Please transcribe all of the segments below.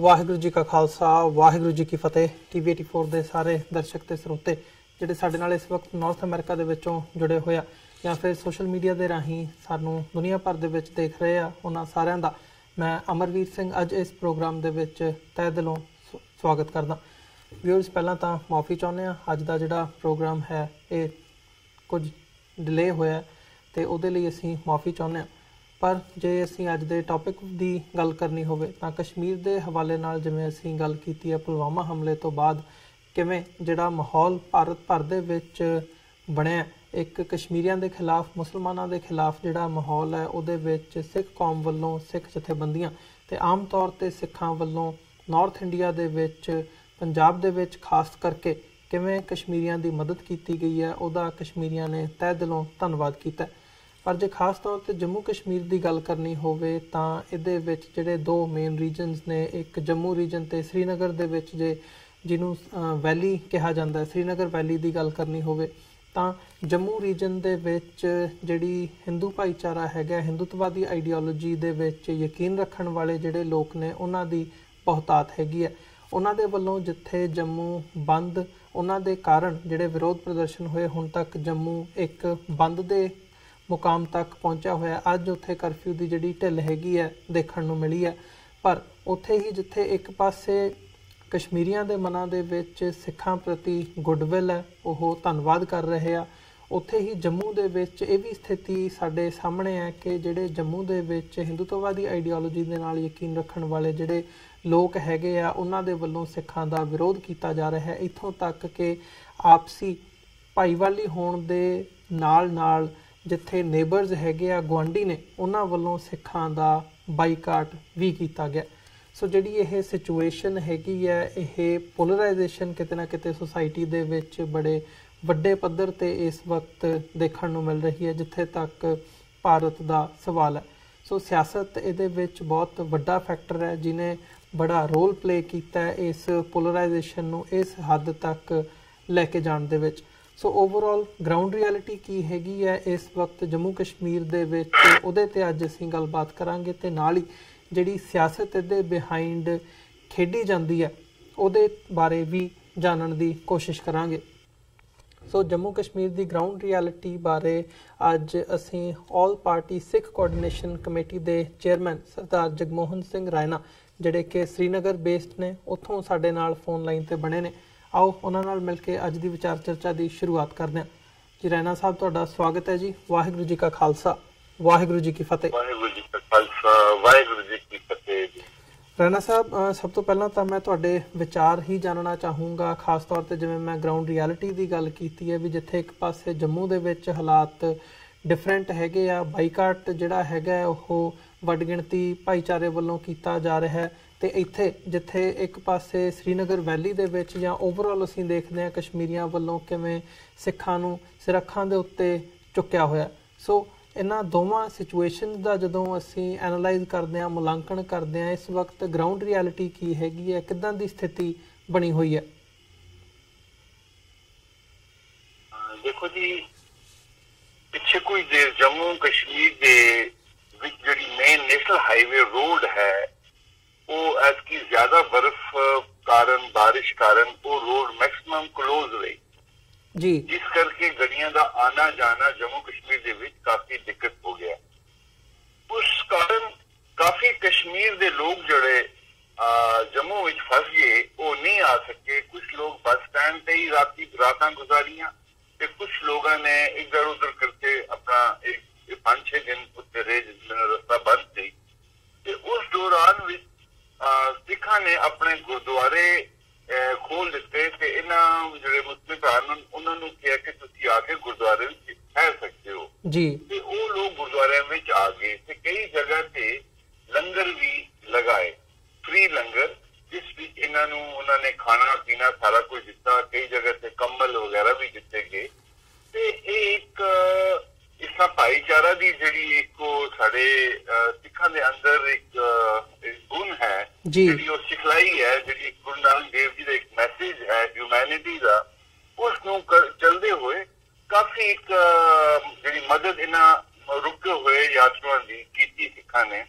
वाहिगुरू जी का खालसा वाहिगुरू जी की फतेह। TV84 ਦੇ ਸਾਰੇ ਦਰਸ਼ਕ ਤੇ ਸਰੋਤੇ ਜਿਹੜੇ ਸਾਡੇ ਨਾਲ ਇਸ ਵਕਤ ਨਾਰਥ ਅਮਰੀਕਾ ਦੇ ਵਿੱਚੋਂ ਜੁੜੇ ਹੋਏ ਆ ਜਾਂ ਫਿਰ ਸੋਸ਼ਲ ਮੀਡੀਆ ਦੇ ਰਾਹੀਂ ਸਾਨੂੰ ਦੁਨੀਆ ਭਰ ਦੇ ਵਿੱਚ ਦੇਖ ਰਹੇ ਆ, ਉਹਨਾਂ ਸਾਰਿਆਂ ਦਾ ਮੈਂ ਅਮਰਵੀਰ ਸਿੰਘ ਅੱਜ ਇਸ ਪ੍ਰੋਗਰਾਮ ਦੇ ਵਿੱਚ ਤਹਿ ਦਿਲੋਂ ਸਵਾਗਤ ਕਰਦਾ। ਵਿਊਅਰਸ, ਪਹਿਲਾਂ ਤਾਂ ਮਾਫੀ ਚਾਹੁੰਦੇ ਆ, ਅੱਜ ਦਾ ਜਿਹੜਾ ਪ੍ਰੋਗਰਾਮ ਹੈ ਇਹ ਕੁਝ ਡਿਲੇ ਹੋਇਆ ਤੇ ਉਹਦੇ ਲਈ ਅਸੀਂ ਮਾਫੀ ਚਾਹੁੰਦੇ ਆ। पर जे असीं अज दे टॉपिक की गल करनी होवे तां कश्मीर के हवाले नाल जिवें असीं गल कीती है पुलवामा हमले तो बाद किवें जिहड़ा माहौल भारत भर दे विच बणिया, एक कश्मीरियां दे खिलाफ मुसलमानां दे खिलाफ जिहड़ा माहौल है उहदे विच सिख कौम वल्लों सिख जथेबंदियां ते आम तौर ते सिखां वल्लों नॉर्थ इंडिया दे विच पंजाब दे विच खास करके किवें कश्मीरियां दी मदद कीती गई है, उहदा कश्मीरियां ने तहे दिलों धन्नवाद कीता। पर जे खास तौर पर जम्मू कश्मीर की गल करनी होवे तां इहदे विच जिहड़े दो मेन रीजनस ने, एक जम्मू रीजन ते श्रीनगर दे विच जे जिन्हों वैली कहा जाता है, श्रीनगर वैली की गल करनी होवे तां जम्मू रीजन दे विच जिहड़ी हिंदू भाईचारा हैगा, हिंदुत्ववादी आइडियोलॉजी दे विच यकीन रखण वाले जिहड़े लोग ने उन्हां दी बहुतात हैगी है। उन्हां दे वल्लों जिथे जम्मू बंद उन्हां दे कारण जिहड़े विरोध प्रदर्शन होए, हुण तक जम्मू एक बंद दे मुकाम तक पहुंचा होया। अज उत्थे करफ्यू की जिहड़ी ढिल हैगी है देखण नूं मिली है, पर उत्थे ही जिथे एक पासे कश्मीरियां दे मनां दे विच सिखां प्रति गुडविल है, ओह धन्नवाद कर रहे आ, उत्थे ही जम्मू दे विच इह भी स्थिति साडे सामणे है कि जिहड़े जम्मू दे विच हिंदुत्ववादी आइडियोलॉजी दे नाल यकीन रखण वाले जिहड़े लोग हैगे आ उन्हां दे वल्लों सिखां दा विरोध कीता जा रहा है। इत्थों तक कि आपसी भाईवाली होण दे नाल नाल जिथे नेबरस हैगे आ, गुआंढी ने, उन्हां वल्लों सिखां दा बाईकाट भी किया गया। सो जिहड़ी यह सिचुएशन हैगी है, यह पोलराइजेशन किते ना किते सोसाइटी दे विच बड़े वड्डे पद्धर ते इस वक्त देखण नूं मिल रही है, जिथे तक भारत दा सवाल है। सो सियासत इहदे विच बहुत वड्डा फैक्टर है जिन्हें बड़ा रोल प्ले किया है इस पोलराइजेशन नूं इस हद तक लैके जाण दे विच। सो ओवरऑल ग्राउंड रियलिटी की हैगी है इस वक्त जम्मू कश्मीर दे विच, उहदे ते अज असीं गलबात करांगे ते नाल ही जिहड़ी सियासत इहदे बिहाइंड खेडी जांदी है उहदे बारे भी जानन दी कोशिश करांगे। सो जम्मू कश्मीर दी ग्राउंड रियलिटी बारे अज असीं all party Sikh coordination committee दे चेयरमैन सरदार जगमोहन सिंह रायना जिहड़े कि श्रीनगर बेस्ड ने, उत्थों साडे नाल फोन लाइन ते बने ने। आओ उन्हां नाल मिल के अज की विचार चर्चा की शुरुआत करते हैं। जी रैना साहब, तुहाडा स्वागत है जी। वाहिगुरू जी का खालसा वाहिगुरू जी की फतेह। वाहिगुरू जी का खालसा वाहिगुरू जी की फतेह। रैना साहब, सब तो पहला तो मैं तुहाडे विचार ही जानना चाहूँगा, खास तौर पर जिवें मैं ग्राउंड रियलिटी की गल की है भी जिथे एक पासे जम्मू दे विच हालात डिफरेंट हैगे आ, बाईकाट जिहड़ा हैगा ओह वड गिणती भाईचारे वल्लों कीता जा रहा है, ते इत्थे जिथे एक पासे श्रीनगर वैली दे विच जां ओवरऑल असीं देखदे हां कश्मीरियां वल्लों किवें सिखां नूं सिरखां दे उत्ते चुक्या होया। सो इन्हां दोवां सिचुएशन दा जदों असीं एनालाइज करदे हां, मुलांकण करदे हां, इस वक्त ग्राउंड रियलिटी की हैगी है, किदां दी स्थिति बनी हुई है? देखो जी, पिछे कोई देर जम्मू कश्मीर दे विच जिहड़ी मेन नेशनल हाईवे रोड है वो ऐतकी ज्यादा बर्फ कारण, बारिश कारण वो रोड मैक्सिमम क्लोज रही जी, जिस करके गड्डियां दा आना जाना जम्मू कश्मीर दे विच काफी दिक्कत हो गया। उस कारण काफी कश्मीर दे लोग जड़े जम्मू विच फस गए, वो नहीं आ सके। कुछ लोग बस स्टैंड ते ही रातां गुजारियां ते कुछ लोगों ने इधर उधर करके अपना एक 5-6 दिन उत्ते रहे जिसमें रास्ता बंद थी। उस दौरान विच सिखा ने अपने गुरुद्वारे खोल दिते ते इन्हां जिहड़े मुस्लिम भरा उन्होंने कहा कि तुसीं आके गुरुद्वारे विच ठहर सकते हो जी, ते वो लोग गुरुद्वारे विच आ गए ते कई जगह ते लंगर भी लगाए, फ्री लंगर, जिस विच इन्हां नूं उन्होंने खाना पीना सारा कुछ दिता। कई जगह से कंबल वगैरह भी दिते गए ते एक इसका भाईचारा की जिहड़ी एक साडे सिखां दे अंदर एक गुण है जिहड़ी वो सिखलाई है, जिहड़ी गुरु नानक देव जी का एक मैसेज है ह्यूमैनिटी का, उसनूं चलदे हुए काफी एक जिहड़ी मदद इन्हां रुके हुए यात्रुआं दी कीती सिखां ने।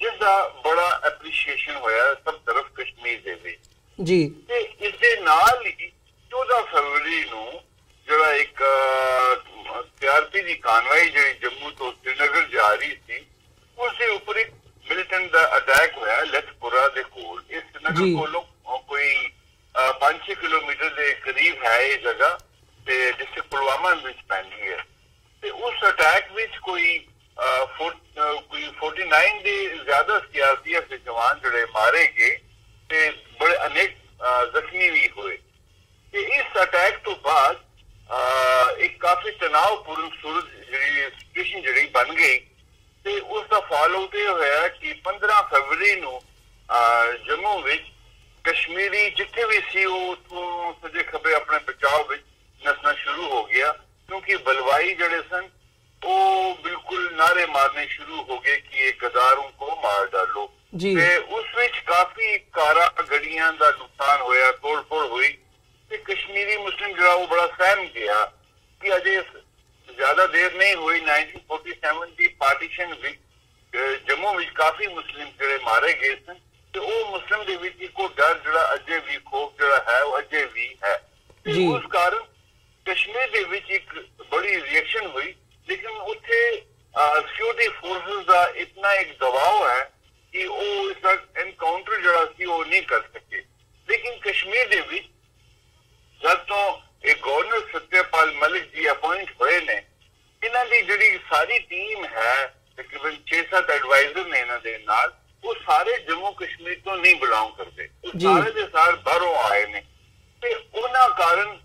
ਜਿਸ ਦਾ ਬੜਾ ਐਪਰੀਸ਼ੀਏਸ਼ਨ ਹੋਇਆ ਸਭ ਤਰਫ ਕਸ਼ਮੀਰ ਦੇ ਵਿੱਚ ਜੀ। ਤੇ ਇਸ ਦੇ ਨਾਲ ਹੀ 14 ਫਰਵਰੀ ਨੂੰ ਜਿਹੜਾ ਇੱਕ ਸੀਆਰਪੀ ਦੀ ਕਾਨਵਾਈ ਜਿਹੜੀ ਜੰਮੂ ਤੋਂ श्रीनगर ਜਾ ਰਹੀ ਸੀ, ਉਸ ਦੇ ਉੱਪਰ ਇੱਕ ਮਿਲੀਟੈਂਟ ਦਾ ਅਟੈਕ ਹੋਇਆ ਲਖਪੁਰਾ ਦੇ ਕੋਲ। ਇਸ श्रीनगर ਕੋਲੋਂ ਕੋਈ 5-6 ਕਿਲੋਮੀਟਰ ਦੇ ਕਰੀਬ ਹੈ ਇਹ ਜਗ੍ਹਾ ਤੇ ਜਿੱਥੇ ਪੁਲਵਾਮਾ ਵਿੱਚ ਪੈਂਦੀ ਹੈ। ਤੇ ਉਸ ਅਟੈਕ ਵਿੱਚ ਕੋਈ 49 ਦੇ ਜ਼ਿਆਦਾ ਸੀਆਰਪੀਐਫ ਦੇ ਜਵਾਨ ਜਿਹੜੇ ਮਾਰੇ ਗਏ ਤੇ ਬੜੇ ਅਨੇਕ ਜ਼ਖਮੀ ਵੀ ਹੋਏ। ਤੇ ਇਸ ਅਟੈਕ ਤੋਂ ਬਾਅਦ ਇੱਕ ਕਾਫੀ ਤਣਾਅਪੂਰਨ ਸੂਰਤ ਸਿਚੁਏਸ਼ਨ ਜਿਹੜੀ ਬਣ ਗਈ ਤੇ ਉਸ ਦਾ ਫਾਲੋਅਪ ਇਹ ਹੋਇਆ ਕਿ 15 ਫਰਵਰੀ ਨੂੰ ਜੰਮੂ ਵਿੱਚ ਕਸ਼ਮੀਰੀ ਜਿੱਥੇ ਵੀ ਸੀ ਉਹ ਉੱਥੋਂ ਸੱਜੇ ਖੱਬੇ ਆਪਣੇ ਬਚਾਓ ਵਿੱਚ ਨੱਸਣਾ ਸ਼ੁਰੂ ਹੋ ਗਿਆ, ਕਿਉਂਕਿ ਬਲਵਾਈ ਜਿਹੜੇ ਸਨ ਉਹ ਬਿਲਕੁਲ ਨਾਰੇ ਮਾਰਨੇ ਸ਼ੁਰੂ ਹੋ ਗਏ ਕਿ ਇਹ ਗਦਾरों को मार डालो। ਤੇ ਉਸ ਵਿੱਚ ਕਾਫੀ ਕਾਰਾਂ ਗੱਡੀਆਂ ਦਾ ਨੁਕਸਾਨ ਹੋਇਆ, ਤੋੜ-ਫੋੜ ਹੋਈ ਤੇ ਕਸ਼ਮੀਰੀ ਮੁਸਲਿਮ ਜਿਹੜਾ ਉਹ ਬੜਾ ਸਹਿਮ ਗਿਆ ਕਿ ਅਜੇ ਜ਼ਿਆਦਾ ਦੇਰ ਨਹੀਂ ਹੋਈ 1947 ਦੀ ਪਾਰਟੀਸ਼ਨ ਵਿੱਚ ਜੰਮੂ ਵਿੱਚ ਕਾਫੀ ਮੁਸਲਿਮ ਜਿਹੜੇ ਮਾਰੇ ਗਏ ਸਨ ਤੇ ਉਹ ਮੁਸਲਿਮ ਦੇ ਵਿੱਚ ਇੱਕੋ ਡਰ ਜਿਹੜਾ ਅਜੇ ਵੀ ਖੋਫ ਜਿਹੜਾ ਹੈ ਉਹ ਅਜੇ ਵੀ ਹੈ। ਤੇ ਉਸ ਕਾਰਨ ਕਸ਼ਮੀਰ ਦੇ ਵਿੱਚ ਇੱਕ ਬੜੀ ਰਿਐਕਸ਼ਨ ਹੋਈ, ਲੇਕਿਨ ਉੱਥੇ ਸਿਕਿਉਰਿਟੀ ਫੋਰਸਿਸ ਦਾ ਇਤਨਾ ਇੱਕ ਦਬਾਅ ਹੈ ਕਿ ਉਹ ਇਸ ਦਾ ਐਨਕਾਊਂਟਰ ਜਿਹੜਾ ਸੀ ਉਹ ਨਹੀਂ ਕਰ ਸਕੇ। ਲੇਕਿਨ ਕਸ਼ਮੀਰ ਦੇ ਵਿੱਚ ਜਦ ਤੋਂ ਇਹ ਗਵਰਨਰ ਸਤਿਆਪਾਲ ਮਲਿਕ ਜੀ ਅਪਾਇੰਟ ਹੋਏ ਨੇ, ਇਹਨਾਂ ਦੀ ਜਿਹੜੀ ਸਾਰੀ ਟੀਮ ਹੈ ਤਕਰੀਬਨ 6-7 ਐਡਵਾਈਜ਼ਰ ਨੇ ਇਹਨਾਂ ਦੇ ਨਾਲ, ਉਹ ਸਾਰੇ ਜੰਮੂ ਕਸ਼ਮੀਰ ਤੋਂ ਨਹੀਂ ਬਿਲੋਂਗ ਕਰਦੇ, ਉਹ ਸਾਰੇ ਦੇ ਸਾਰੇ ਬਾਹਰੋਂ ਆਏ ਨੇ। ਤੇ ਉਹਨਾਂ ਕਾਰਨ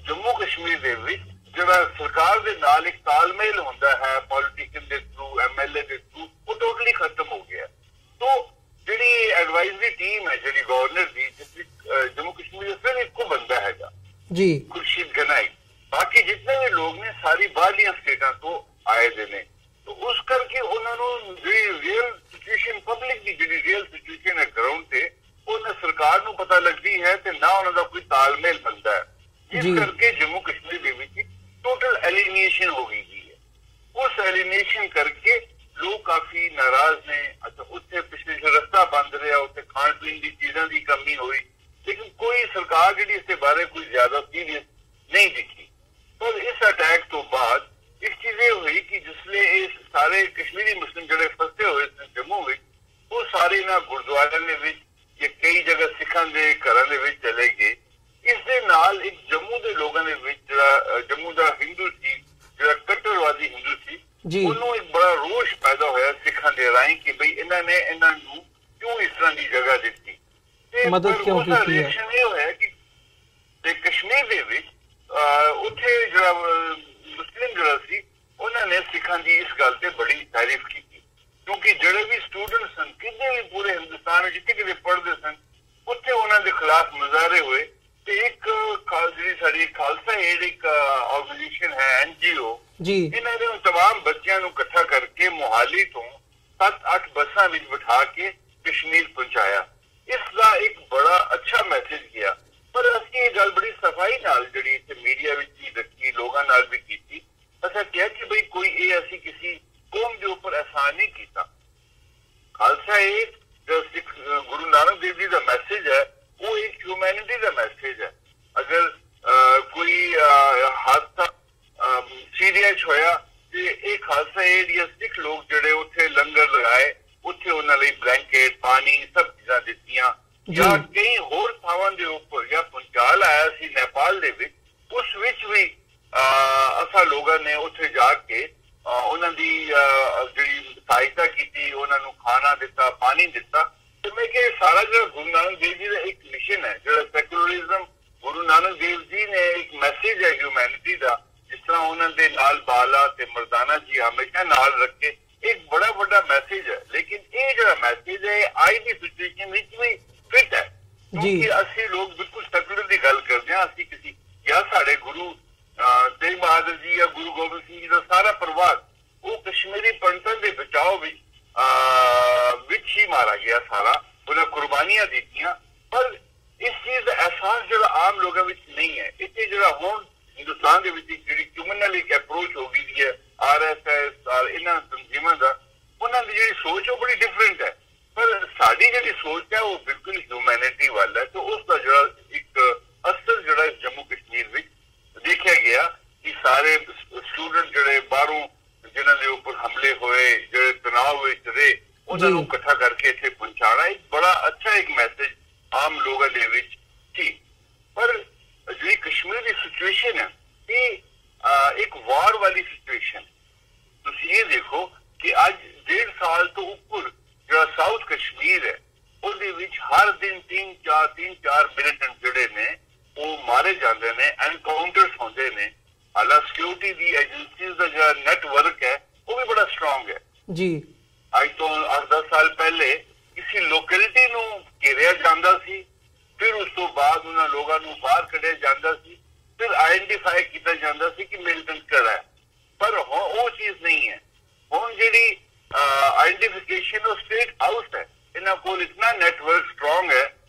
ਜੰਮੂ ਕਸ਼ਮੀਰ ਦੇ ਵਿੱਚ ਜਿਹੜਾ ਸਰਕਾਰ ਦੇ ਨਾਲ ਇੱਕ ਤਾਲਮੇਲ ਹੁੰਦਾ ਹੈ ਪੋਲੀਟੀਸ਼ੀਅਨ ਦੇ ਥਰੂ, ਐਮਐਲਏ ਦੇ ਥਰੂ, ਉਹ ਟੋਟਲੀ ਖਤਮ ਹੋ ਗਿਆ। तो ਜਿਹੜੀ ਐਡਵਾਈਜ਼ਰੀ ਟੀਮ ਹੈ ਜਿਹੜੀ ਗਵਰਨਰ ਦੀ, ਜਿਸ ਵਿੱਚ ਜੰਮੂ ਕਸ਼ਮੀਰ ਦਾ ਸਿਰਫ ਇੱਕੋ ਬੰਦਾ ਹੈਗਾ ਜੀ, ਖੁਰਸ਼ੀਦ ਗਨਾਈ, ਬਾਕੀ ਜਿੰਨੇ ਵੀ ਲੋਕ ਨੇ ਸਾਰੀ ਬਾਹਰਲੀਆਂ ਸਟੇਟਾਂ ਤੋਂ ਆਏ ਦੇ ਨੇ। तो ਉਸ ਕਰਕੇ ਉਹਨਾਂ ਨੂੰ ਜਿਹੜੀ ਰੀਅਲ ਸਿਚੁਏਸ਼ਨ, ਪਬਲਿਕ ਦੀ ਜਿਹੜੀ ਰੀਅਲ ਸਿਚੁਏਸ਼ਨ ਹੈ ਗਰਾਊਂਡ ਤੇ, ਉਹ ਨਾ ਸਰਕਾਰ ਨੂੰ ਪਤਾ ਲੱਗਦੀ ਹੈ ਤੇ ਨਾ ਉਹਨਾਂ ਦਾ ਕੋਈ ਤਾਲਮੇਲ ਬਣਦਾ ਹੈ, ਜਿਸ ਕਰਕੇ ਜੰਮੂ ਕਸ਼ਮੀਰ ਦੇ ਵਿੱਚ ਟੋਟਲ ਐਲੀਨੀਏਸ਼ਨ ਹੋ ਗਈ ਹੈ। ਉਸ ਐਲੀਨੀਏਸ਼ਨ ਕਰਕੇ ਲੋਕ ਕਾਫੀ ਨਾਰਾਜ਼ ਨੇ। ਅੱਛਾ, ਉੱਥੇ ਪਿਛਲੇ ਰਸਤਾ ਬੰਦ ਰਿਹਾ, ਉੱਥੇ ਖਾਣ ਪੀਣ ਦੀ ਚੀਜ਼ਾਂ ਦੀ ਕਮੀ ਹੋਈ, ਲੇਕਿਨ ਕੋਈ ਸਰਕਾਰ ਜਿਹੜੀ ਇਸ ਦੇ ਬਾਰੇ ਕੋਈ ਜ਼ਿਆਦਾ ਸੀਰੀਅਸ ਨਹੀਂ ਦਿਖੀ। ਪਰ ਇਸ ਅਟੈਕ ਤੋਂ ਬਾਅਦ ਇੱਕ ਚੀਜ਼ ਇਹ ਹੋਈ ਕਿ ਜਿਸਲੇ ਇਹ ਸਾਰੇ ਕਸ਼ਮੀਰੀ ਮੁਸਲਿਮ ਜਿਹੜੇ ਫਸੇ ਹੋਏ ਸਨ ਜੰਮੂ ਵਿੱਚ, ਉਹ ਸਾਰੇ ਇਹਨਾਂ ਗੁਰਦੁਆਰਿਆਂ ਦੇ ਵਿੱਚ ਜਾਂ ਕਈ ਜਗ੍ਹਾ ਸਿੱਖਾਂ ਦੇ ਘਰਾਂ ਦੇ ਵਿੱਚ ਚਲੇ ਗਏ। ਇਸ ਦੇ ਨਾਲ ਇੱਕ ਜੰਮੂ ਦੇ ਲੋਕਾਂ ਦੇ ਵਿੱਚ ਜਿਹੜਾ ਜੰਮੂ ਦਾ ਹਿੰਦੂ ਸੀ, ਜਿਹੜਾ ਕੱਟੜਵਾਦੀ ਹਿੰਦੂ ਸੀ, ਉਹਨੂੰ ਇੱਕ ਬੜਾ ਰੋਸ਼ ਪੈਦਾ ਹੋਇਆ ਸਿੱਖਾਂ ਦੇ ਰਾਹੀਂ ਕਿ ਬਈ ਇਹਨਾਂ ਨੇ ਇਹਨਾਂ ਨੂੰ ਕਿਉਂ ਇਸ ਤਰ੍ਹਾਂ ਦੀ ਜਗ੍ਹਾ ਦਿੱਤੀ ਤੇ ਮਦਦ ਕਿਉਂ ਕੀਤੀ ਹੈ। ਇਹ ਹੋਇਆ ਕਿ ਤੇ ਕਸ਼ਮੀਰ ਦੇ ਵਿੱਚ ਉੱਥੇ ਜਿਹੜਾ ਮੁਸਲਿਮ ਜਿਹੜਾ ਸੀ, ਉਹਨਾਂ ਨੇ ਸਿੱਖਾਂ ਦੀ ਇਸ ਗੱਲ ਤੇ ਬੜੀ ਤਾਰੀਫ ਕੀਤੀ, ਕਿਉਂਕਿ ਜਿਹੜੇ ਵੀ ਸਟੂਡੈਂਟ ਸਨ ਕਿਤੇ ਵੀ ਪੂਰੇ ਹਿੰਦੁਸਤਾਨ ਵਿੱਚ ਜਿੱਥੇ ਕਿਤੇ ਪੜ੍ਹਦੇ ਸਨ, ਉੱਥੇ ਉਹਨਾਂ ਦੇ ਖਿਲਾਫ ਮੁਜ਼ਾਹਰੇ ਹੋਏ। ਤੇ ਇੱਕ ਜਿਹੜੀ ਸਾਡੀ ਖਾਲਸਾ ਏਡ ਇੱਕ ਆਰਗੇਨਾਈਜੇਸ਼ਨ ਹੈ, NGO, ਇਹਨਾਂ ਨੇ ਤਮਾਮ ਬੱਚਿਆਂ ਨੂੰ ਇਕੱਠਾ ਕਰਕੇ ਮੋਹਾਲੀ ਤੋਂ 7-8 ਬੱਸਾਂ ਵਿੱਚ ਬਿਠਾ ਕੇ ਕਸ਼ਮੀਰ ਪਹੁੰਚਾਇਆ। ਇਸ ਦਾ ਇੱਕ ਬੜਾ ਅੱਛਾ ਮੈਸੇਜ ਗਿਆ। ਪਰ ਅਸੀਂ ਇਹ ਗੱਲ ਬੜੀ ਸਫਾਈ ਨਾਲ ਜਿਹੜੀ ਇੱਥੇ ਮੀਡੀਆ ਵਿੱਚ ਵੀ ਰੱਖੀ, ਲੋਕਾਂ ਨਾਲ ਵੀ ਕੀਤੀ। ਅਸੀਂ ਕਿਹਾ ਕਿ ਬਈ ਕੋਈ ਇਹ ਅਸੀਂ ਕਿਸੇ ਕੌਮ ਦੇ ਉੱਪਰ ਅਹਿਸਾਨ ਨਹੀਂ ਕੀਤਾ। ਖਾਲਸਾ ਏਡ ਜੋ ਸਿੱਖ ਗੁਰੂ ਨਾਨਕ ਦੇਵ ਜੀ ਦਾ ਮੈਸੇਜ ਹੈ, ਉਹ ਇੱਕ ਹਿਊਮੈਨਿਟੀ ਦਾ ਮੈਸੇਜ ਹੈ। ਅਗਰ ਕੋਈ ਹਾਦਸਾ ਸੀਰੀਆ ਚ ਹੋਇਆ ਤੇ ਇਹ ਖਾਲਸਾ ਏਡ ਜਾਂ ਸਿੱਖ ਲੋਕ ਜਿਹੜੇ ਉੱਥੇ ਲੰਗਰ ਲਗਾਏ, ਉੱਥੇ ਉਹਨਾਂ ਲਈ ਬਲੈਂਕੇਟ, ਪਾਣੀ, ਸਭ ਚੀਜ਼ਾਂ ਦਿੱਤੀਆਂ। ਜਾਂ ਕਈ ਹੋਰ ਥਾਵਾਂ ਦੇ ਉੱਪਰ ਜਾਂ ਪੁੰਚਾਲ ਆਇਆ ਸੀ ਨੇਪਾਲ ਦੇ ਵਿੱਚ, ਉਸ ਵਿੱਚ ਵੀ ਅਸਾਂ ਲੋਕਾਂ ਨੇ ਉੱਥੇ ਜਾ ਕੇ ਉਹਨਾਂ ਦੀ ਜਿਹੜੀ ਸਹਾਇਤਾ ਕੀਤੀ, ਉਹਨਾਂ ਨੂੰ ਖਾਣਾ ਦਿੱਤਾ, ਪਾਣੀ ਦਿੱਤਾ। ਤੇ ਮੈਂ ਕਿਹਾ ਸਾਰਾ ਜਿਹੜਾ ਗੁਰੂ ਨਾਨਕ ਦੇਵ ਜੀ ਦਾ ਇੱਕ ਮਿਸ਼ਨ ਹੈ, ਜਿਹੜਾ ਸੈਕੂਲਰਿਜ਼ਮ ਗੁਰੂ ਨਾਨਕ ਦੇਵ ਜੀ ਨੇ ਇੱਕ ਮੈਸੇਜ ਹੈ ਹਿਊਮੈਨਿਟੀ ਦਾ, ਜਿਸ ਤਰ੍ਹਾਂ ਉਹਨਾਂ ਦੇ ਨਾਲ ਬਾਲਾ ਤੇ ਮਰਦਾਨਾ ਜੀ ਹਮੇਸ਼ਾ ਨਾਲ ਰੱਖੇ, ਇੱਕ ਬੜਾ ਵੱਡਾ ਮੈਸੇਜ ਹੈ। ਲੇਕਿਨ ਇਹ ਜਿਹੜਾ ਮੈਸੇਜ ਹੈ ਅੱਜ ਦੀ ਸਿਚੁਏਸ਼ਨ ਵਿੱਚ ਵੀ ਫਿਟ ਹੈ, ਕਿਉਂਕਿ ਅਸੀਂ ਲੋਕ ਬਿਲਕੁਲ ਸੈਕੂਲਰ ਦੀ ਗੱਲ ਕਰਦੇ ਹਾਂ। ਅਸੀਂ ਕਿਸੇ ਜਾਂ ਸਾਡੇ ਗੁਰੂ ਤੇਗ ਬਹਾਦਰ ਜੀ ਜਾਂ ਗੁਰੂ ਗੋਬਿੰਦ ਸਿੰਘ ਜੀ ਦਾ ਸਾਰਾ ਪਰਿਵਾਰ ਉਹ ਕਸ਼ਮੀਰੀ ਪੰਡਤਾਂ ਦੇ ਬਚਾਓ ਵਿੱਚ ਹੀ ਮਾਰਾ ਗਿਆ, ਸਾਰਾ ਉਹਨਾਂ ਕੁਰਬਾਨੀਆਂ ਦਿੱਤੀਆਂ। ਪਰ ਇਸ ਚੀਜ਼ ਦਾ ਅਹਿਸਾਸ ਜਿਹੜਾ ਆਮ ਲੋਕਾਂ ਵਿੱਚ ਨਹੀਂ ਹੈ। ਇੱਥੇ ਜਿਹੜਾ ਹੁਣ ਹਿੰਦੁਸਤਾਨ ਦੇ ਵਿੱਚ ਜਿਹੜੀ ਕਮਿਊਨਲ ਇੱਕ ਅਪਰੋਚ ਹੋ ਗਈ ਹੈ RSS ਇਹਨਾਂ ਤੰਜ਼ੀਮਾਂ ਦਾ, ਉਹਨਾਂ ਉਹਨਾਂ ਦੀ ਜਿਹੜੀ ਸੋਚ ਉਹ ਬੜੀ ਡਿਫਰੈਂਟ ਹੈ, ਪਰ ਸਾਡੀ ਜਿਹੜੀ ਸੋਚ ਹੈ ਉਹ ਬਿਲਕੁਲ ਹਿਊਮੈਨਿਟੀ ਵੱਲ ਹੈ। ਤੇ ਉਸ ਦਾ ਜਿਹੜਾ ਇੱਕ ਅਸਰ ਜਿਹੜਾ ਜੰਮੂ ਕਸ਼ਮੀਰ ਵਿੱਚ ਦੇਖਿਆ ਗਿਆ ਕਿ ਸਾਰੇ ਸਟੂਡੈਂਟ ਜਿਹੜੇ ਬਾਹਰੋਂ ਜਿਨ੍ਹਾਂ ਦੇ ਉੱਪਰ ਹਮਲੇ ਹੋਏ, ਜਿਹੜੇ ਤਣਾਅ ਵਿੱਚ ਰਹੇ, ਉਹਨਾਂ ਨੂੰ ਇਕੱਠਾ ਕਰਕੇ ਇੱਥੇ ਪਹੁੰਚਾਉਣਾ ਇੱਕ ਬੜਾ ਅੱਛਾ ਇੱਕ ਮੈਸੇਜ ਆਮ ਲੋਕਾਂ ਦੇ ਵਿੱਚ ਸੀ। ਪਰ ਜਿਹੜੀ ਕਸ਼ਮੀਰ ਦੀ ਸਿਚੁਏਸ਼ਨ ਹੈ ਇਹ ਇੱਕ ਵਾਰ ਵਾਲੀ ਸਿਚੁਏਸ਼ਨ। ਤੁਸੀਂ ਇਹ ਦੇਖੋ ਕਿ ਅੱਜ 1.5 ਸਾਲ ਤੋਂ ਉੱਪਰ ਜਿਹੜਾ ਸਾਊਥ ਕਸ਼ਮੀਰ ਹੈ ਉਹਦੇ ਵਿੱਚ ਹਰ ਦਿਨ 3-4 ਮਿਲੀਟੈਂਟ ਜਿਹੜੇ ਨੇ ਉਹ ਮਾਰੇ ਜਾਂਦੇ ਨੇ, ਐਨਕਾਊਂਟਰਸ ਹੁੰਦੇ ਨੇ। ਹਾਲਾਂਕਿ ਸਿਕਿਉਰਿਟੀ ਦੀ ਏਜੰਸੀਜ਼ ਦਾ ਜਿਹੜਾ ਨੈਟਵਰਕ ਹੈ ਉਹ ਵੀ ਬੜਾ ਸਟਰੋਂਗ ਹੈ ਜੀ। ਅੱਜ ਤੋਂ 8-10 ਸਾਲ ਪਹਿਲੇ ਕਿਸੇ ਲੋਕੈਲਿਟੀ ਨੂੰ ਘੇਰਿਆ ਜਾਂਦਾ ਸੀ, ਫਿਰ ਉਸ ਤੋਂ ਬਾਅਦ ਉਹਨਾਂ ਲੋਕਾਂ ਨੂੰ ਬਾਹਰ ਕੱਢਿਆ ਜਾਂਦਾ ਸੀ, ਫਿਰ ਆਇਡੈਂਟੀਫਾਈ ਕੀਤਾ ਜਾਂਦਾ ਸੀ ਕਿ ਮਿਲੀਟੈਂਟ ਕਿਹੜਾ ਹੈ। ਪਰ ਹੁਣ ਉਹ ਚੀਜ਼ ਨਹੀਂ ਹੈ। ਹੁਣ ਜਿਹੜੀ ਆਇਡੈਂਟੀਫਿਕੇਸ਼ਨ ਉਹ ਸਟੇਟ ਹਾਊਸ ਹੈ, ਇਹਨਾਂ ਕੋਲ ਇਤਨਾ ਨੈਟਵਰਕ ਸਟਰੋਂਗ ਹੈ,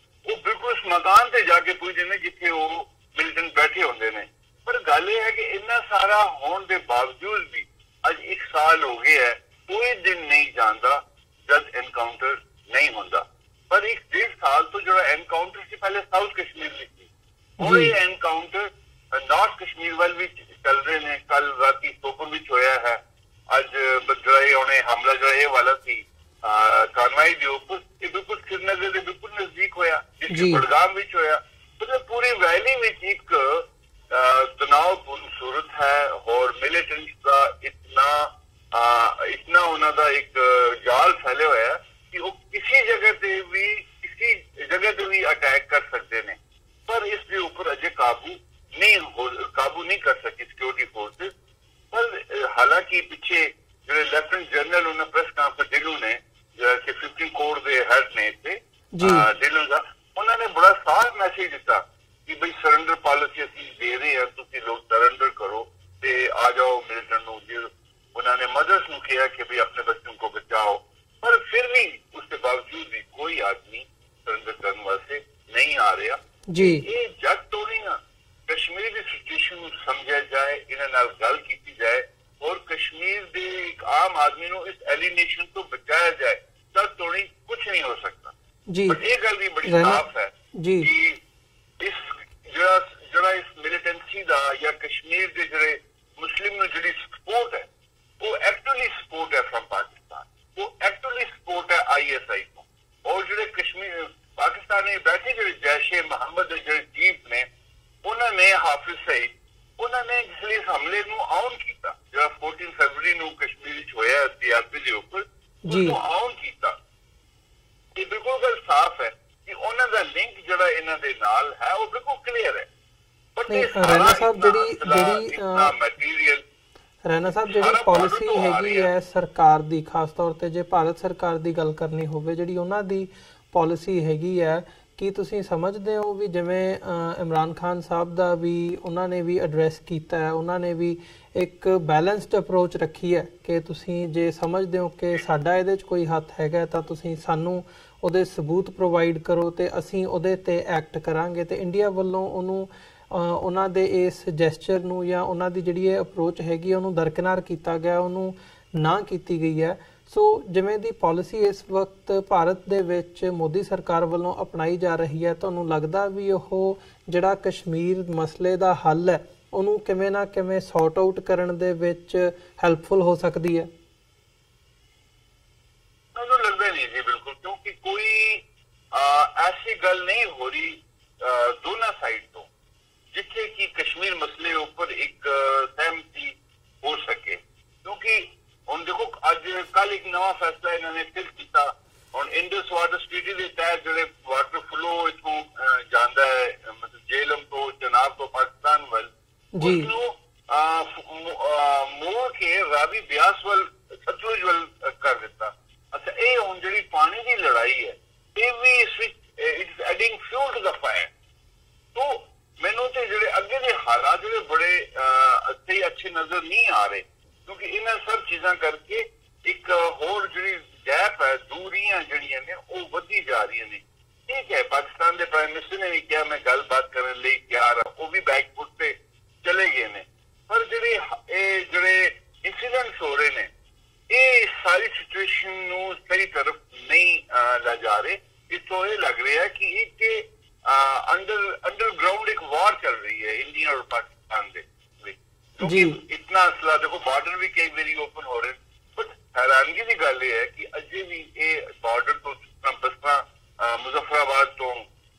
ਉਹ ਬਿਲਕੁਲ ਉਸ ਮਕਾਨ ਤੇ ਜਾ ਕੇ ਪੁੱਜਦੇ ਨੇ ਜਿੱਥੇ ਉਹ ਮਿਲੀਟੈਂਟ ਬੈਠੇ ਹੁੰਦੇ ਨੇ। ਪਰ ਗੱਲ ਇਹ ਹੈ ਕਿ ਇੰਨਾ ਸਾਰਾ ਹੋਣ ਦੇ ਬਾਵਜੂਦ ਵੀ ਅੱਜ 1 ਸਾਲ ਹੋ ਗਿਆ ਹੈ, ਕੋਈ ਦਿਨ ਨਹੀਂ ਜਾਂਦਾ ਜਦ ਐਨਕਾਊਂਟਰ ਨਹੀਂ ਹੁੰਦਾ। ਪਰ 1.5 ਸਾਲ ਤੋਂ ਜਿਹੜਾ ਐਨਕਾਊਂਟਰ ਸੀ ਪਹਿਲੇ ਸਾਊਥ ਕਸ਼ਮੀਰ ਵਿੱਚ ਸੀ, ਹੁਣ ਇਹ ਐਨਕਾਊਂਟਰ ਨਾਰਥ ਕਸ਼ਮੀਰ ਵੱਲ ਵੀ ਚੱਲ ਰਹੇ ਨੇ। ਕੱਲ ਰਾਤੀ ਸੋਪਰ ਵਿੱਚ ਹੋਇਆ ਹੈ, ਅੱਜ ਜਿਹੜਾ ਉਹਨੇ ਹਮਲਾ ਜਿਹੜਾ ਇਹ ਵਾਲਾ ਸੀ ਕਾਨਵਾਈ ਦੇ ਉੱਪਰ, ਇਹ ਬਿਲਕੁਲ श्रीनगर ਦੇ ਬਿਲਕੁਲ ਨਜ਼ਦੀਕ ਹੋਇਆ, ਜਿਸ ਬਡਗਾਮ ਵਿੱਚ ਹੋਇਆ। ਮਤਲਬ ਪੂਰੀ ਵੈਲੀ ਵਿੱਚ ਇੱਕ ਤਣਾਅਪੂਰਨ ਸੂਰਤ ਹੈ ਔਰ ਮਿਲੀਟੈਂਟਸ ਦਾ ਇਤਨਾ ਉਹਨਾਂ ਦਾ ਇੱਕ ਜਾਲ ਫੈਲਿਆ ਹੋਇਆ ਕਿ ਉਹ ਕਿਸੇ ਜਗ੍ਹਾ ਤੇ ਵੀ ਅਟੈਕ ਕਰ ਸਕਦੇ ਨੇ। ਪਰ ਇਸ ਦੇ ਉੱਪਰ ਅਜੇ ਕਾਬੂ ਨਹੀਂ ਕਰ ਸਕੀ ਸਿਕਿਉਰਿਟੀ ਫੋਰਸਿਸ। ਪਰ ਹਾਲਾਂਕਿ ਪਿੱਛੇ ਜਿਹੜੇ ਲੈਫਟੀਨੈਂਟ ਜਨਰਲ ਉਹਨਾਂ ਪ੍ਰੈਸ ਕਾਨਫਰੰਸ ਢਿੱਲੋਂ ਨੇ, ਜਿਹੜਾ ਕਿ 15 ਕੋਰ ਦੇ ਹੈਡ ਨੇ ਇੱਥੇ ਢਿੱਲੋਂ ਦਾ, ਉਹਨਾਂ ਨੇ ਬੜਾ ਸਾਫ਼ ਮੈਸੇਜ ਦਿੱਤਾ ਕਿ ਬਈ ਸਰੈਂਡਰ ਪਾਲਿਸੀ ਅਸੀਂ ਦੇ ਰਹੇ ਹਾਂ, ਤੁਸੀਂ ਲੋਕ ਸਰੈਂਡਰ ਕਰੋ ਤੇ ਆ ਜਾਓ ਮਿਲੀਟੈਂਟ ਨੂੰ। ਉਹਨਾਂ ਨੇ ਮਦਰਸ ਨੂੰ ਕਿਹਾ ਕਿ ਵੀ ਆਪਣੇ ਬੱਚੋं को बचाओ, पर फिर भी उसके बावजूद भी कोई आदमी सरेंडर करने वास्ते नहीं आ रहा जी। ये जग तो नहीं ना, कश्मीर की सिचुएशन ਨੂੰ ਸਮਝਿਆ ਜਾਏ, ਇਹਨਾਂ ਨਾਲ ਗੱਲ ਕੀਤੀ ਜਾਏ ਔਰ ਕਸ਼ਮੀਰ ਦੇ ਇੱਕ ਆਮ ਆਦਮੀ ਨੂੰ ਇਸ ਐਲੀਨੇਸ਼ਨ ਤੋਂ ਬਚਾਇਆ ਜਾਏ, ਤਦ ਤੋਂ ਨਹੀਂ ਕੁਝ ਨਹੀਂ ਹੋ ਸਕਦਾ ਜੀ। ਪਰ ਇਹ ਗੱਲ ਵੀ ਬੜੀ ਸਾਫ਼ ਹੈ ਜੀ ਕਿ ਇਸ ਜਿਹੜਾ ਇਸ ਮਿਲੀਟੈਂਸੀ ਦਾ ਜਾਂ ਕਸ਼ਮੀਰ ਦੇ ਜਿਹੜੇ ਮੁਸਲਿਮ ਨੂੰ ਜਿਹੜੀ ਸਪੋਰਟ ਹੈ ਉਹ ਐਕਚੁਅਲੀ ਸਪੋਰਟ ਹੈ ਫਰਮ ਪਾਕਿਸਤਾਨ, ਉਹ ਐਕਚੁਅਲੀ ਸਪੋਰਟ ਹੈ ISI ਤੋਂ। ਔਰ ਜਿਹੜੇ ਕਸ਼ਮੀਰ ਪਾਕਿਸਤਾਨੀ ਬੈਠੇ ਜਿਹੜੇ ਜੈਸ਼ੇ ਮੁਹੰਮਦ ਦੇ ਜਿਹੜੇ ਚੀਫ ਨੇ, ਉਹਨਾਂ ਨੇ ਹਾਫਿਜ਼ ਸਈਦ, ਉਹਨਾਂ ਨੇ ਇਸ ਲਈ ਹਮਲੇ ਨੂੰ ਆਉਣ ਕੀਤਾ ਜਿਹੜਾ 14 ਫਰਵਰੀ ਨੂੰ ਕਸ਼ਮੀਰ ਵਿੱਚ ਹੋਇਆ ਸੀਆਰਪੀ ਦੇ ਉੱਪਰ, ਉਹਨੂੰ ਆਉਣ ਕੀਤਾ। ਇਹ ਬਿਲਕੁਲ ਗੱਲ ਸਾਫ਼ ਹੈ ਕਿ ਉਹਨਾਂ ਦਾ ਲਿੰਕ ਜਿਹੜਾ ਇਹਨਾਂ ਦੇ ਨਾਲ ਹੈ ਉਹ ਬਿਲਕੁਲ ਕਲੀਅਰ ਹੈ। ਰੈਨਾ ਸਾਹਿਬ ਜਿਹੜੀ ਪਾਲਿਸੀ ਹੈਗੀ ਹੈ ਸਰਕਾਰ ਦੀ, ਖਾਸ ਤੌਰ ਤੇ ਜੇ ਭਾਰਤ ਸਰਕਾਰ ਦੀ ਗੱਲ ਕਰਨੀ ਹੋਵੇ, ਜਿਹੜੀ ਉਹਨਾਂ ਦੀ ਪਾਲਿਸੀ ਹੈਗੀ ਹੈ, ਕੀ ਤੁਸੀਂ ਸਮਝਦੇ ਹੋ ਵੀ ਜਿਵੇਂ ਇਮਰਾਨ ਖਾਨ ਸਾਹਿਬ ਦਾ ਵੀ ਉਹਨਾਂ ਨੇ ਵੀ ਐਡਰੈਸ ਕੀਤਾ ਹੈ, ਉਹਨਾਂ ਨੇ ਵੀ ਇੱਕ ਬੈਲੈਂਸਡ ਅਪਰੋਚ ਰੱਖੀ ਹੈ ਕਿ ਤੁਸੀਂ ਜੇ ਸਮਝਦੇ ਹੋ ਕਿ ਸਾਡਾ ਇਹਦੇ 'ਚ ਕੋਈ ਹੱਥ ਹੈਗਾ ਤਾਂ ਤੁਸੀਂ ਸਾਨੂੰ ਉਹਦੇ ਸਬੂਤ ਪ੍ਰੋਵਾਈਡ ਕਰੋ ਤੇ ਅਸੀਂ ਉਹਦੇ ਤੇ ਐਕਟ ਕਰਾਂਗੇ। ਤੇ ਇੰਡੀਆ ਵੱਲੋਂ ਉਹਨੂੰ ਉਹਨਾਂ ਦੇ ਇਸ ਜੈਸਚਰ ਨੂੰ ਜਾਂ ਉਹਨਾਂ ਦੀ ਜਿਹੜੀ ਇਹ ਅਪਰੋਚ ਹੈਗੀ ਉਹਨੂੰ ਦਰਕਿਨਾਰ ਕੀਤਾ ਗਿਆ, ਉਹਨੂੰ ਨਾ ਕੀਤੀ ਗਈ ਹੈ। ਸੋ ਜਿਵੇਂ ਦੀ ਪਾਲਿਸੀ ਇਸ ਵਕਤ ਭਾਰਤ ਦੇ ਵਿੱਚ ਮੋਦੀ ਸਰਕਾਰ ਵੱਲੋਂ ਅਪਣਾਈ ਜਾ ਰਹੀ ਹੈ, ਤੁਹਾਨੂੰ ਲੱਗਦਾ ਵੀ ਉਹ ਜਿਹੜਾ ਕਸ਼ਮੀਰ ਮਸਲੇ ਦਾ ਹੱਲ ਹੈ ਉਹਨੂੰ ਕਿਵੇਂ ਨਾ ਕਿਵੇਂ ਸੌਟ ਆਊਟ ਕਰਨ ਦੇ ਵਿੱਚ ਹੈਲਪਫੁਲ ਹੋ ਸਕਦੀ ਹੈ? ਮੈਨੂੰ ਲੱਗਦਾ ਨਹੀਂ ਜੀ ਬਿਲਕੁਲ, ਕਿਉਂਕਿ ਕੋਈ ਐਸੀ ਗੱਲ ਨਹੀਂ ਹੋ ਰਹੀ ਦੋਨਾਂ ਸਾਈਡ ਤੋਂ ਜਿੱਥੇ ਕਿ ਕਸ਼ਮੀਰ ਮਸਲੇ ਉੱਪਰ ਇੱਕ ਸਹਿਮਤੀ ਹੋ ਸਕੇ। ਕਿਉਂਕਿ ਹੁਣ ਦੇਖੋ ਅੱਜ ਕੱਲ ਇੱਕ ਨਵਾਂ ਫੈਸਲਾ ਇਹਨਾਂ ਨੇ ਫਿਰ ਕੀਤਾ, ਹੁਣ ਇੰਡਸ ਵਾਟਰ ਟ੍ਰੀਟੀ ਦੇ ਤਹਿਤ ਜਿਹੜੇ ਵਾਟਰ ਫਲੋ ਇੱਥੋਂ ਜਾਂਦਾ ਹੈ ਮਤਲਬ ਜੇਹਲਮ ਤੋਂ ਚਨਾਬ ਤੋਂ ਪਾਕਿਸਤਾਨ ਵੱਲ, ਉਸਨੂੰ ਮੋੜ ਕੇ ਰਾਵੀ ਬਿਆਸ ਵੱਲ ਸਤਲੁਜ ਵੱਲ ਕਰ ਦਿੱਤਾ। ਅੱਛਾ, ਇਹ ਹੁਣ ਜਿਹੜੀ ਪਾਣੀ ਦੀ ਲੜਾਈ ਹੈ ਇਹ ਵੀ ਇਸ ਵਿੱਚ it's adding fuel to the fire. ਤੋਂ ਮੈਨੂੰ ਤੇ ਜਿਹੜੇ ਅੱਗੇ ਦੇ ਹਾਲਾਤ ਜਿਹੜੇ ਬੜੇ ਅੱਛੇ ਨਜ਼ਰ ਨਹੀਂ ਆ ਰਹੇ, ਕਿਉਂਕਿ ਇਹਨਾਂ ਸਭ ਚੀਜ਼ਾਂ ਕਰਕੇ ਇੱਕ ਹੋਰ ਜਿਹੜੀ ਗੈਪ ਹੈ, ਦੂਰੀਆਂ ਜਿਹੜੀਆਂ ਨੇ ਉਹ ਵਧੀ ਜਾ ਰਹੀਆਂ ਨੇ। ਠੀਕ ਹੈ, ਪਾਕਿਸਤਾਨ ਦੇ ਪ੍ਰਾਈਮ ਮਿਨਿਸਟਰ ਨੇ ਵੀ ਕਿਹਾ ਮੈਂ ਗੱਲਬਾਤ ਕਰਨ ਲਈ ਤਿਆਰ ਹਾਂ, ਉਹ ਵੀ ਬੈਕਫੁੱਟ ਤੇ ਚਲੇ ਗਏ ਨੇ। ਪਰ ਜਿਹੜੇ ਇੰਸੀਡੈਂਟਸ ਹੋ ਰਹੇ ਨੇ ਇਹ ਸਾਰੀ ਸਿਚੁਏਸ਼ਨ इंडिया और पाकिस्तान दे क्योंकि इतना असला देखो बॉर्डर भी कई बारी ओपन हो रहे बट हैरानगी की गल है कि अजे भी ये बॉर्डर तो बसा मुजफ्फराबाद तो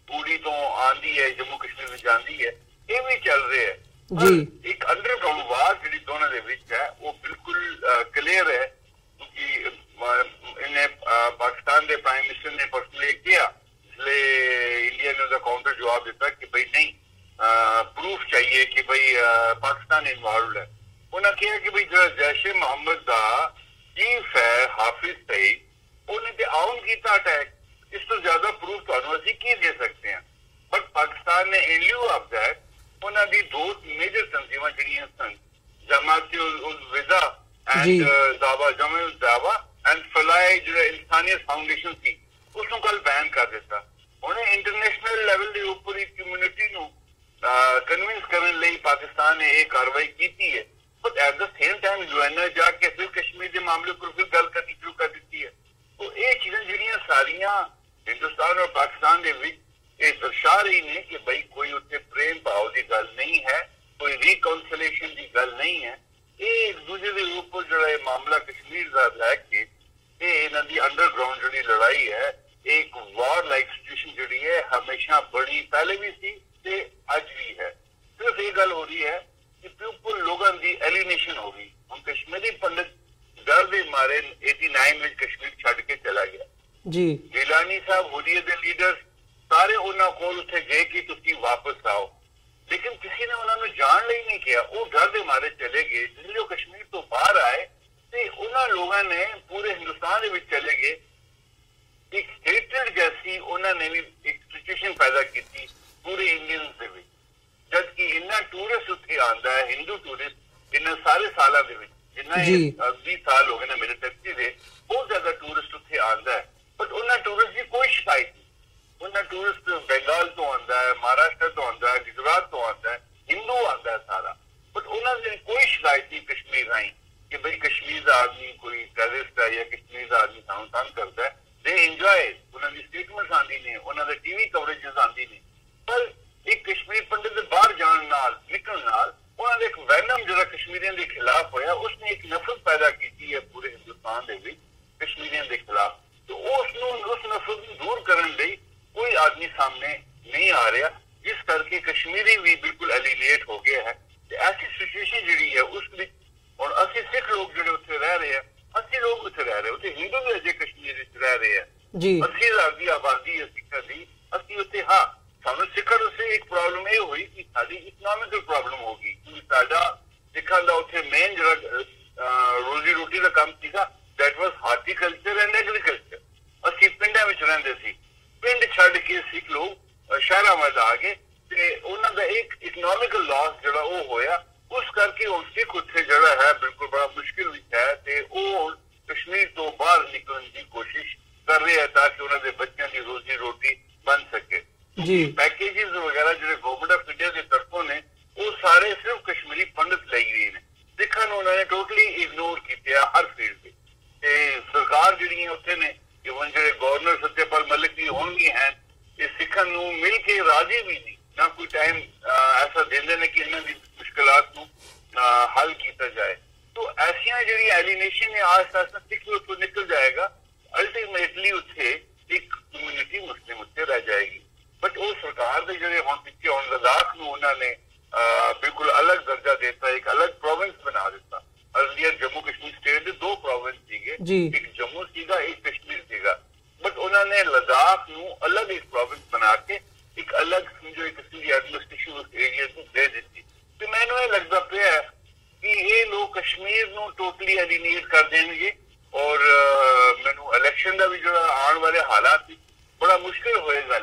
पूरी तो आंदी है जम्मू कश्मीर में जाती है ये भी चल रहे है एक अंडरग्राउंड वार जी दोनों के बीच है वो बिल्कुल क्लियर है क्योंकि इन्हें पाकिस्तान के प्राइम मिनिस्टर ने पर्सनली किया इसलिए इंडिया ने उसका काउंटर जवाब दिता कि भाई नहीं प्रूफ चाहिए कि भाई पाकिस्तान इन्वॉल्व है उन्हें कहा कि भाई जो जैश ए मोहम्मद का चीफ है हाफिज सईद उन्हें तो आउन किया अटैक इस तो ज्यादा प्रूफ तो की दे सकते हैं बट पाकिस्तान ने इन लिeu ऑफ दैट उन्होंने दो मेजर तंजीम जड़ियां सन जमात उल विदा एंड दावा जमे उल दावा एंड फलाए जो इंसानियत फाउंडेशन थी उसको कल बैन कर दिता उन्हें इंटरनेशनल लेवल के ऊपर एक कम्यूनिटी को कन्विंस करने लिए पाकिस्तान ने एक कार्रवाई की है but at the same time UN जाके फिर कश्मीर के मामले पर फिर गल करनी शुरू कर दी है तो ये चीजें जड़ियां सारिया हिंदुस्तान और पाकिस्तान के बीच ये दर्शा रही ने कि भाई कोई उत्ते प्रेम भाव की गल नहीं है कोई रिकाउंसिलेशन की गल नहीं है ये एक दूसरे के ऊपर जो मामला कश्मीर का लैके ये इन्हों की अंडरग्राउंड जी लड़ाई है एक वॉर लाइक सिचुएशन जी है हमेशा बड़ी पहले भी सी ते अज भी है सिर्फ ये गल हो रही है कि पीपल लोगों की एलिनेशन हो गई हम कश्मीरी पंडित डर के मारे 89 में कश्मीर छड़ के चला गया जी गिलानी साहब हुरियत के लीडर्स सारे उन्होंने कोल उत्थे गए कि तुसी वापस आओ लेकिन किसी ने उन्होंने जान ही नहीं किया वो डर के मारे चले गए जिसलिए कश्मीर तो बाहर आए तो उन्होंने लोगों ने पूरे हिंदुस्तान के चले गए एक हेट्रेड जैसी उन्होंने भी एक सिचुएशन पैदा की थी पूरे इंडियन के जबकि इन्ना टूरिस्ट उत्थे आता है हिंदू टूरिस्ट इन सारे सालों के जिन्ना 20 साल हो गए ना मेरे टैक्सी के बहुत ज्यादा टूरिस्ट उत्थे आता है बट उन्होंने टूरिस्ट की कोई शिकायत नहीं उन्हें टूरिस्ट बंगाल तो आता है महाराष्ट्र तो आता है गुजरात तो आता है हिंदू आता है सारा बट उन्होंने कोई शिकायत नहीं कश्मीर आई कि भाई कश्मीर का आदमी कोई टेररिस्ट है या कश्मीर का आदमी सानू तंग करता है दे इंजॉय उन्होंने स्टेटमेंट्स आती ने उन्होंने टीवी कवरेजेस आती ने पर एक कश्मीर पंडित के बाहर जाने नाल निकलने नाल उन्होंने एक वैनम जो कश्मीरियों के खिलाफ होया उसने एक नफरत पैदा की है पूरे हिंदुस्तान के कश्मीरियों के खिलाफ तो उस नफरत को दूर करने लिए कोई आदमी सामने नहीं आ रहा जिस करके कश्मीरी भी बिल्कुल एलिनेट हो गया है ऐसी सिचुएशन जी है उस और असि सिख लोग जो उत्थे रह रहे हैं 80 लोग उत्थे रह रहे उत्थे हिंदू भी अजे कश्मीर रह रहे हैं 80,000 की आबादी है सिखा की असि उत्थे हाँ सानू सिखा से एक प्रॉब्लम ये हुई कि साडी इकनॉमिकल प्रॉब्लम होगी क्योंकि साडा सिखा का उत्थे मेन जो रोजी रोटी का काम सीगा that was horticulture and agriculture असि पिंडां विच रहिंदे सी पिंड छड़ के सिख लोग शहर में आ गए उन्होंने एक इकनॉमिकल लॉस जो होया उस करके सिख उत्थे जड़ा है बिल्कुल बड़ा मुश्किल है ते कश्मीर तो बाहर निकलने की कोशिश कर रहे हैं ताकि उन्होंने बच्चों की रोजी रोटी बन सके पैकेजेस वगैरह जो गवर्नमेंट ऑफ इंडिया की तरफों ने वो सारे सिर्फ कश्मीरी पंडित लाई गए हैं सिखा उन्होंने टोटली इग्नोर किया हर फील्ड से सरकार जी उत्थे ने इवन जो गवर्नर सत्यपाल मलिक जी होंगे हैं ये सिखा मिल के राजी भी नहीं ना कोई टाइम ऐसा देंगे ने कि इन्होंने मुश्किलात हल किया जाए तो ऐसिया जी एलिनेशन है आस्ता आस्ता सिख उत्थों निकल जाएगा अल्टीमेटली उत्थे एक कम्यूनिटी मुस्लिम उत्थे रह जाएगी बट वो सरकार के जो हम पिछले हम लद्दाख उन्होंने बिल्कुल अलग दर्जा देता एक अलग प्रोविंस बना दिता अर्लियर जम्मू कश्मीर स्टेट के 2 प्रोविंस थे एक जम्मू सीगा एक कश्मीर सीगा बट उन्होंने लद्दाख अलग एक प्रोविंस बना के एक अलग समझो एक एडमिनिस्ट्रेशन एरिया को दे दी तो मैंने ये लगता पे है कि ये लोग कश्मीर को टोटली एलिनेट कर देंगे और मैनू इलेक्शन का भी जो आने वाले हालात बड़ा मुश्किल होएगा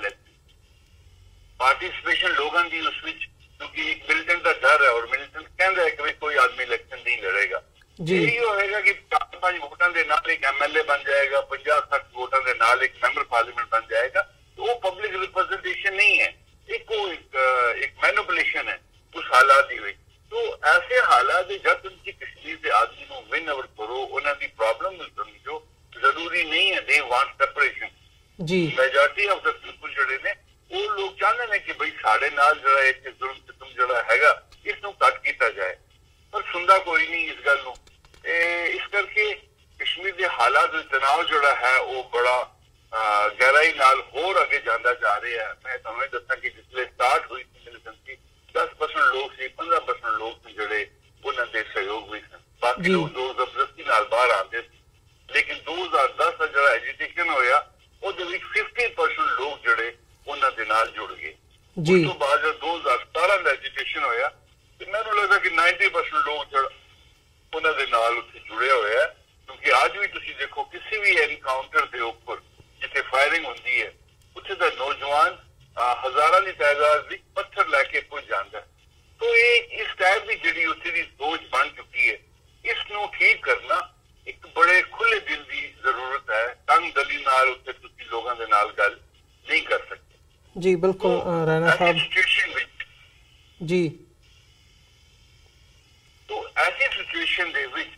पार्टिसिपेशन लोगों की उस क्योंकि एक मिलिटेंट का डर है और मिलिटेंट कहता है कि कोई आदमी इलेक्शन नहीं लड़ेगा यही होगा कि 4-5 वोटों के नाल एक MLA बन जाएगा 50-60 वोटों के नाल एक मेंबर पार्लियामेंट बन जाएगा तो वो पब्लिक रिप्रेजेंटेशन नहीं है एक मैनिपुलेशन है उस हालात की हुई तो ऐसे हालात जब उनकी कश्मीर के आदमी को विन ओवर करो उन्होंने प्रॉब्लम समझो जरूरी नहीं है they want separation majority of the people जड़े ने वो लोग चाहते हैं कि भाई साढ़े नाल जरा एक जुल्म सितम ਜਿਹੜਾ ਹੈਗਾ ਇਸ ਨੂੰ ਘੱਟ ਕੀਤਾ ਜਾਏ, ਪਰ ਸੁਣਦਾ ਕੋਈ ਨਹੀਂ ਇਸ ਗੱਲ ਨੂੰ। ਇਸ ਕਰਕੇ ਕਸ਼ਮੀਰ ਦੇ ਹਾਲਾਤ ਵਿੱਚ ਤਣਾਅ ਜਿਹੜਾ ਹੈ ਉਹ ਬੜਾ ਗਹਿਰਾਈ ਨਾਲ ਹੋਰ ਅੱਗੇ ਜਾਂਦਾ ਜਾ ਰਿਹਾ ਹੈ। ਮੈਂ ਤੁਹਾਨੂੰ ਦੱਸਾਂ ਕਿ ਜਿਸਲੇ ਸਟਾਰਟ ਹੋਈ ਸੀ ਮਿਲੀਟੈਂਸੀ 10% ਲੋਕ ਸੀ, 15% ਲੋਕ ਸੀ ਜਿਹੜੇ ਉਹਨਾਂ ਦੇ ਸਹਿਯੋਗ ਵੀ ਸਨ, ਬਾਕੀ ਲੋਕ ਜ਼ਬਰਦਸਤੀ ਨਾਲ ਬਾਹਰ ਆਉਂਦੇ ਸੀ। ਲੇਕਿਨ 2010 ਦਾ ਜਿਹੜਾ ਐਜੀਟੇਸ਼ਨ ਹੋਇਆ ਉਹਦੇ ਵਿੱਚ 50% ਲੋਕ ਜਿਹੜੇ ਉਹਨਾਂ ਦੇ ਨਾਲ ਜੁੜ ਗਏ। ਉਸ ਤੋਂ ਬਾਅਦ 2017 ਦਾ ਐਜੀਟੇਸ਼ਨ ਹੋਇਆ ਤੇ ਮੈਨੂੰ ਲੱਗਦਾ ਕਿ 90% ਲੋਕ ਜਿਹੜਾ ਉਹਨਾਂ ਦੇ ਨਾਲ ਉੱਥੇ ਜੁੜਿਆ ਹੋਇਆ, ਕਿਉਂਕਿ ਅੱਜ ਵੀ ਤੁਸੀਂ ਦੇਖੋ ਕਿਸੇ ਵੀ ਐਨਕਾਊਂਟਰ ਦੇ ਉੱਪਰ ਜਿੱਥੇ ਫਾਇਰਿੰਗ ਹੁੰਦੀ ਹੈ ਉੱਥੇ ਦਾ ਨੌਜਵਾਨ ਹਜ਼ਾਰਾਂ ਦੀ ਤਾਦਾਦ ਵਿੱਚ ਪੱਥਰ ਲੈ ਕੇ ਪੁੱਜ ਜਾਂਦਾ। तो इस टाइप की जी उत्थे की सोच बन चुकी है, इसनू ठीक करना एक बड़े खुले दिल की जरूरत है। तंग दली नाल उत्थे तुसी लोगों दे नाल गल नहीं कर सकते। जी बिल्कुल राणा साहब जी, तो ऐसी सिचुएशन दे विच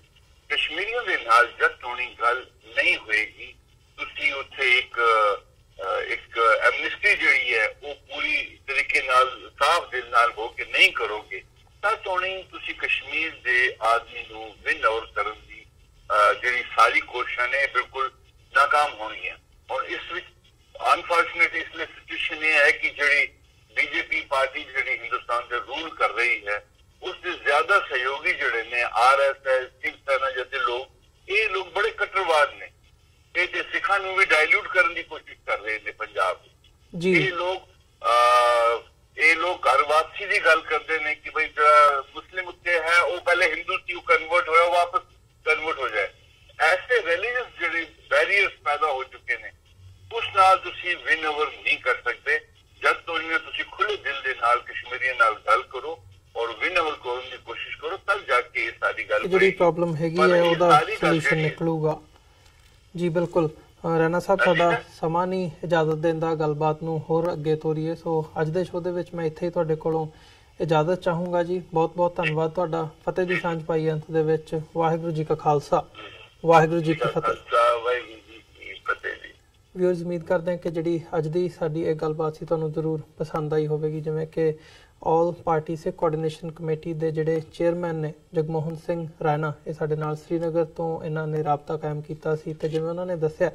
कश्मीरियों दे नाल जट होनी गल नहीं होएगी। तुसी उत्थे एक एमनिस्टी जिहड़ी है वो पूरी तरीके नाल साफ दिल नाल हो के नहीं करोगे तद होनी तुसी कश्मीर दे आदमी नू विन ओवर करन दी जिहड़ी सारी कोशिशां ने बिल्कुल नाकाम होनी है। और इस विच अनफॉर्चुनेट इसलिए सिचुएशन ये है कि जिहड़ी बीजेपी पार्टी जिहड़ी हिंदुस्तान से रूल कर रही है उससे ज्यादा सहयोगी जिहड़े ने आरएसएस शिवसेना जैसे लोग ये लोग बड़े कट्टरवाद ने, ये सिखां नू भी डायल्यूट करने की कोशिश कर रहे हैं पंजाब जी। ये लोग घर वापसी की गल करते हैं कि भाई जो मुस्लिम उत्ते है वो पहले हिंदू थी कन्वर्ट होया वापस कन्वर्ट हो जाए। ऐसे रिलीजियस जिहड़े बैरियर्स पैदा हो चुके हैं उस नाल तुसी विन ओवर नहीं कर सकते जब तो इन्हें तुसी खुले दिल दे नाल कश्मीरियों नाल गल करो और विन ओवर करने की कोशिश करो तब जाके ये सारी गल जिहड़ी प्रॉब्लम हैगी है ओदा सॉल्यूशन निकलूगा। जी बिल्कुल राणा साहब साडा समा नहीं इजाजत देंदा गलबात नूं होर अगे तोरीए, सो अज दे शो दे विच मैं इत्थे ही तुहाडे कोलों इजाजत चाहूँगा जी। बहुत बहुत धन्नवाद तुहाडा। फतेह दी सांझ पाई अंत दे विच। वाहिगुरू जी का खालसा वाहिगुरू जी की फतेह। व्यूअर्स उम्मीद करते हैं कि जिहड़ी अज दी साडी इह गलबात सी तुहानूं जरूर पसंद आई होवेगी। जिवें कि ऑल पार्टी सिख कोआर्ਡੀਨੇਸ਼ਨ कमेटी के जिहड़े चेयरमैन ने जगमोहन सिंह राणा ये साडे नाल श्रीनगर तो इन्हां ने राबता कायम कीता सी ते जिवें उन्हां ने दस्सिया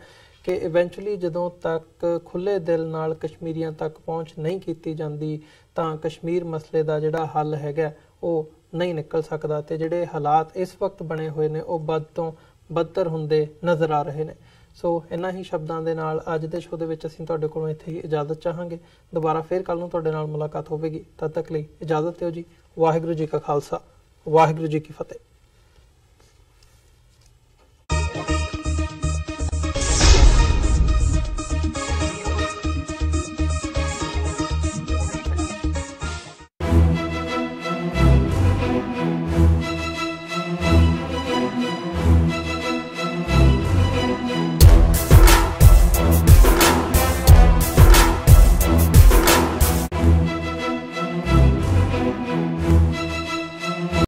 कि इवेंचुअली जदों तक खुले दिल नाल कश्मीरियां तक पहुँच नहीं की जाती तां कश्मीर मसले का जिहड़ा हल हैगा वो नहीं निकल सकता ते जिहड़े हालात इस वक्त बने हुए ने वो बद तो बदतर हुंदे नज़र आ रहे हैं। सो इन्हां ही शब्दां दे नाल अज दे शो दे विच असीं तुहाडे कोलों इत्थे ही इजाजत चाहांगे। दोबारा फिर कल नूं तुहाडे नाल मुलाकात होवेगी। तद तक लई इजाजत दिओ जी। वाहिगुरू जी का खालसा वाहिगुरू जी की फतेह।